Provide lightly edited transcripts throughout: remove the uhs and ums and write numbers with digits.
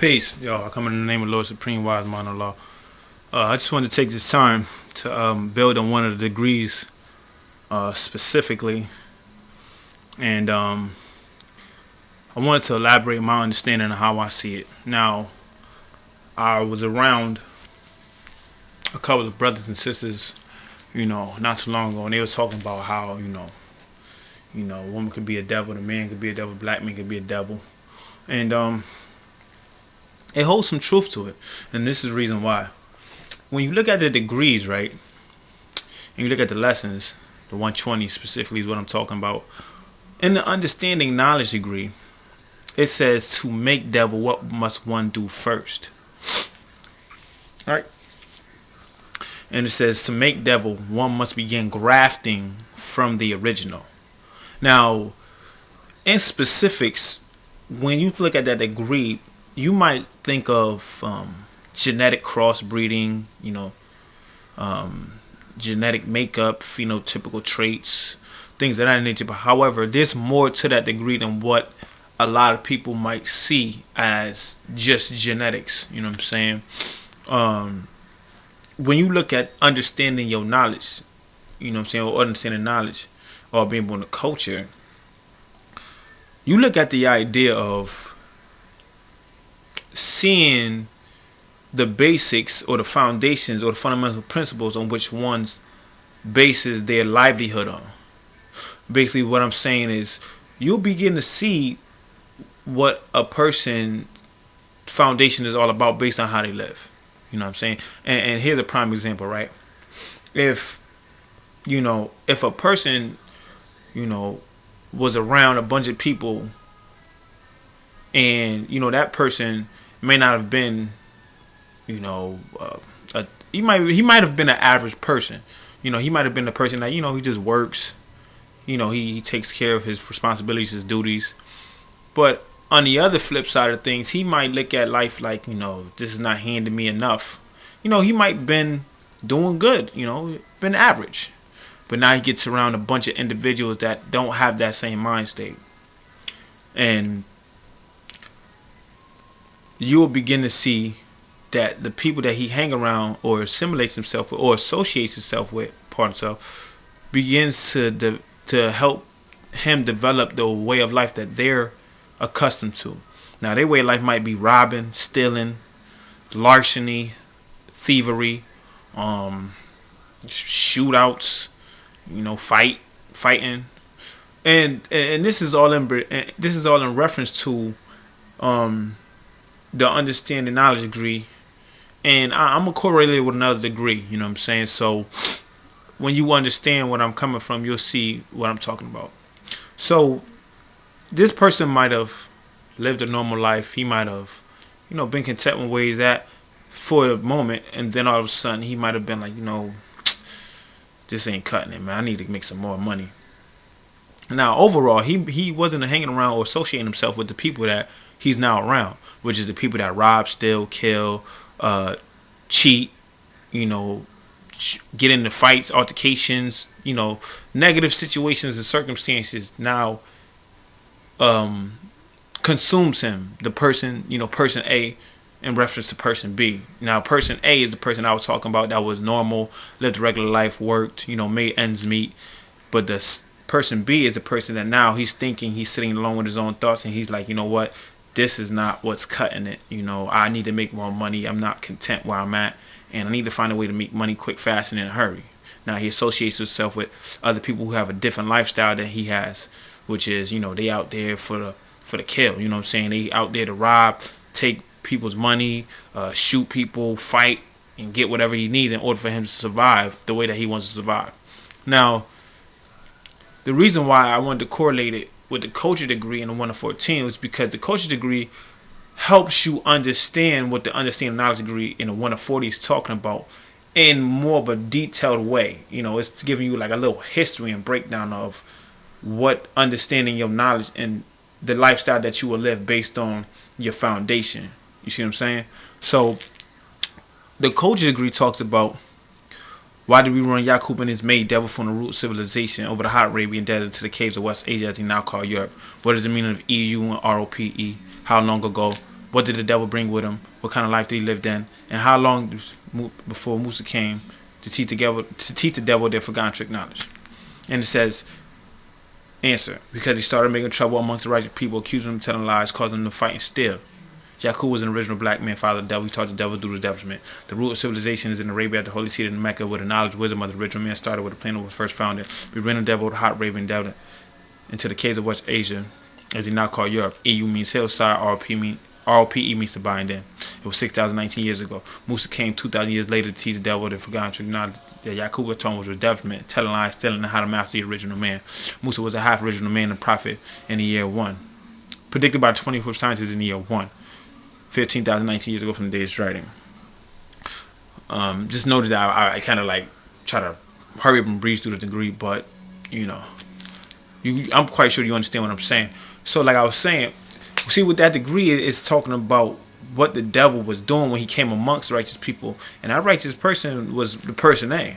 Peace, y'all. I come in the name of Lord Supreme Wise Man Allah. I just wanted to take this time to build on one of the degrees specifically, and I wanted to elaborate my understanding of how I see it. Now, I was around a couple of brothers and sisters, not too long ago, and they was talking about how, a woman could be a devil, the man could be a devil, black man could be a devil, and it holds some truth to it, and this is the reason why. When you look at the degrees, right, and you look at the lessons, the 120 specifically is what I'm talking about. In the understanding knowledge degree, it says to make devil, what must one do first? All right. And it says to make devil, one must begin grafting from the original. Now, in specifics, when you look at that degree, you might think of genetic crossbreeding, genetic makeup, phenotypical traits, things of that nature. But however, there's more to that degree than what a lot of people might see as just genetics. You know what I'm saying? When you look at understanding your knowledge, or understanding knowledge, or being born to culture, you look at the idea of seeing the basics or the foundations or the fundamental principles on which one's bases their livelihood on. Basically, what I'm saying is you'll begin to see what a person's foundation is all about based on how they live. You know what I'm saying? And here's a prime example, right? If a person, was around a bunch of people and, that person may not have been, he might have been an average person. He might have been a person that, he just works. He takes care of his responsibilities, his duties. But on the other flip side of things, he might look at life like, this is not handing me enough. He might been doing good, been average. But now he gets around a bunch of individuals that don't have that same mind state. And you'll begin to see that the people that he hang around or assimilates himself with or associates himself with, begins to help him develop the way of life that they're accustomed to. Now, their way of life might be robbing, stealing, larceny, thievery, shootouts, fighting, and this is all in reference to the understanding knowledge degree, and I'm gonna correlate it with another degree. You know what I'm saying? So when you understand where I'm coming from, you'll see what I'm talking about. So this person might have lived a normal life. He might have, been content with where he's at for a moment, and then all of a sudden he might have been like, this ain't cutting it, man. I need to make some more money. Now, overall, he wasn't hanging around or associating himself with the people that he's now around, which is the people that rob, steal, kill, cheat, get into fights, altercations, negative situations and circumstances now consumes him, the person, person A in reference to person B. Now, person A is the person I was talking about that was normal, lived a regular life, worked, made ends meet. But the person B is the person that now he's thinking, he's sitting alone with his own thoughts, and he's like, what? This is not what's cutting it. I need to make more money. I'm not content where I'm at, and I need to find a way to make money quick, fast, and in a hurry. Now, he associates himself with other people who have a different lifestyle than he has, which is, they out there for the kill. You know what I'm saying? They out there to rob, take people's money, shoot people, fight, and get whatever he needs in order for him to survive the way that he wants to survive. Now, the reason why I wanted to correlate it with the culture degree in the 1 to 14 was because the culture degree helps you understand what the understanding knowledge degree in the 1 to 40 is talking about in more of a detailed way. It's giving you like a little history and breakdown of what understanding your knowledge and the lifestyle that you will live based on your foundation. You see what I'm saying? So the culture degree talks about why did we run Yakub and his maid devil from the root civilization over the hot Arabian desert to the caves of West Asia as they now call Europe? What is the meaning of EU and ROPE? How long ago? What did the devil bring with him? What kind of life did he live then? And how long before Musa came to teach the devil their forgotten trick knowledge? And it says, answer, because he started making trouble amongst the righteous people, accusing them of telling lies, causing them to fight and steal. Yaqub was an original black man, father of the devil. He taught the devil through the devilment. The root of civilization is in Arabia at the holy seat in Mecca, where the knowledge wisdom of the original man started, where the planet was first founded. We ran the devil with a hot raven devil into the caves of West Asia, as he now called Europe. EU means hillside, ROPE means to bind in. It was 6,019 years ago. Musa came 2,000 years later to teach the devil the forgotten trick knowledge that Yaqub taught was devilment, telling lies, stealing, and how to master the original man. Musa was a half original man and prophet in the year 1. Predicted by 24th scientists in the year 1. 15,019 years ago from the day's writing. Just noted that I kind of like try to hurry up and breeze through the degree, but you know, I'm quite sure you understand what I'm saying. So like I was saying, see what that degree is talking about, what the devil was doing when he came amongst righteous people, and that righteous person was the person A.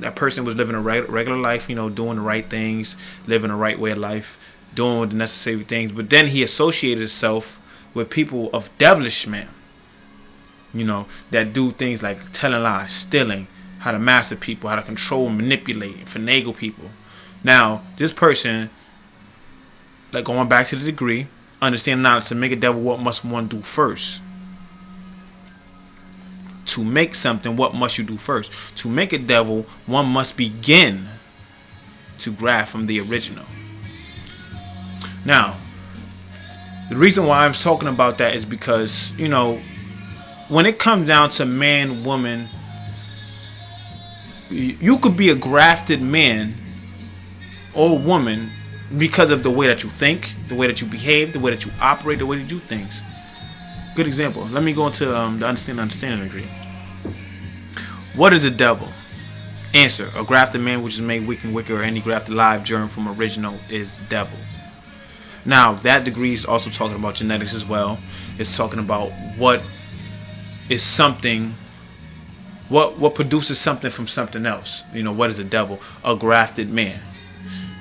That person was living a regular life, you know, doing the right things, living the right way of life, doing the necessary things, but then he associated himself with people of devilishment, you know, that do things like telling lies, stealing, how to master people, how to control and manipulate and finagle people. Now, this person, like going back to the degree, understand now to make a devil, what must one do first? To make something, what must you do first? To make a devil, one must begin to graft from the original. Now, the reason why I'm talking about that is because, you know, when it comes down to man, woman, you could be a grafted man or woman because of the way that you think, the way that you behave, the way that you operate, the way that you do things. Good example. Let me go into the understanding degree. What is a devil? Answer. A grafted man which is made weak and wicked, or any grafted live germ from original is devil. Now, that degree is also talking about genetics as well. It's talking about what is something, what produces something from something else. You know, what is a devil? A grafted man.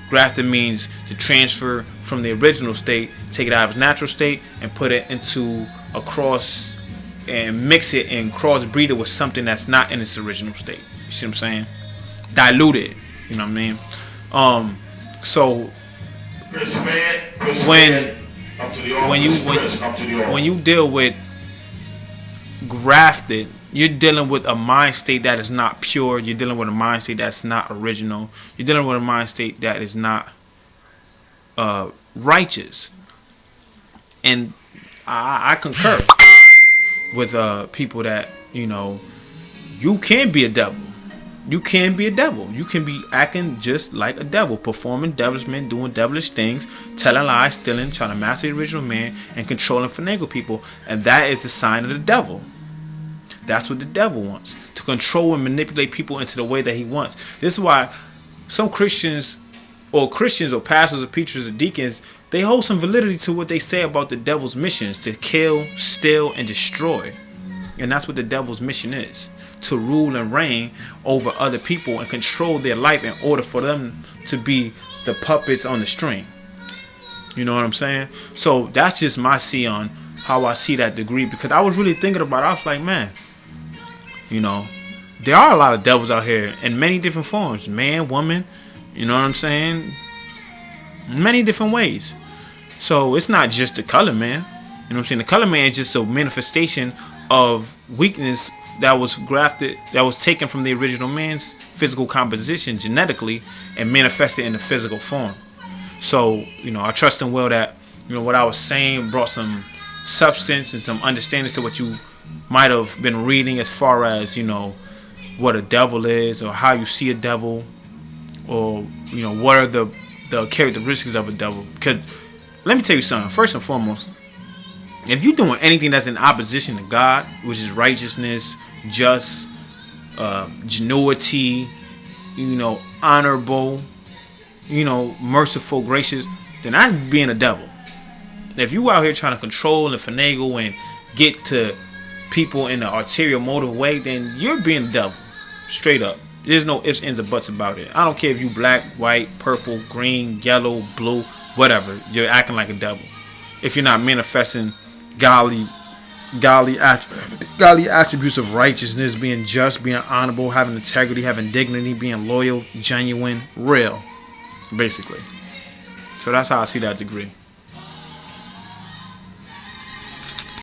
Grafted means to transfer from the original state, take it out of its natural state, and put it into a cross, and mix it and crossbreed it with something that's not in its original state. You see what I'm saying? Dilute it. You know what I mean? So when you deal with grafted, you're dealing with a mind state that is not pure. You're dealing with a mind state that's not original. You're dealing with a mind state that is not righteous. And I concur with people that, you know, you can be a devil. You can be a devil. You can be acting just like a devil, performing devilish men, doing devilish things, telling lies, stealing, trying to master the original man, and controlling finagle people. And that is the sign of the devil. That's what the devil wants, to control and manipulate people into the way that he wants. This is why some Christians or pastors or preachers or deacons, they hold some validity to what they say about the devil's missions, to kill, steal, and destroy. And that's what the devil's mission is, to rule and reign over other people and control their life in order for them to be the puppets on the string. You know what I'm saying? So that's just my see on how I see that degree, because I was really thinking about it. I was like, man, you know, there are a lot of devils out here in many different forms, man, woman, you know what I'm saying? Many different ways. So it's not just the color man. You know what I'm saying? The color man is just a manifestation of weakness that was grafted, that was taken from the original man's physical composition genetically and manifested in the physical form. So, you know, I trust and will that, you know, what I was saying brought some substance and some understanding to what you might have been reading as far as, you know, what a devil is, or how you see a devil, or, you know, what are the characteristics of a devil. Because let me tell you something. First and foremost, if you're doing anything that's in opposition to God, which is righteousness, just, genuity, you know, honorable, you know, merciful, gracious, then that's being a devil. If you out here trying to control and finagle and get to people in an ulterior motive way, then you're being a devil. Straight up. There's no ifs, ands, or buts about it. I don't care if you black, white, purple, green, yellow, blue, whatever. You're acting like a devil. If you're not manifesting godly godly attributes of righteousness, being just, being honorable, having integrity, having dignity, being loyal, genuine, real, basically. So that's how I see that degree.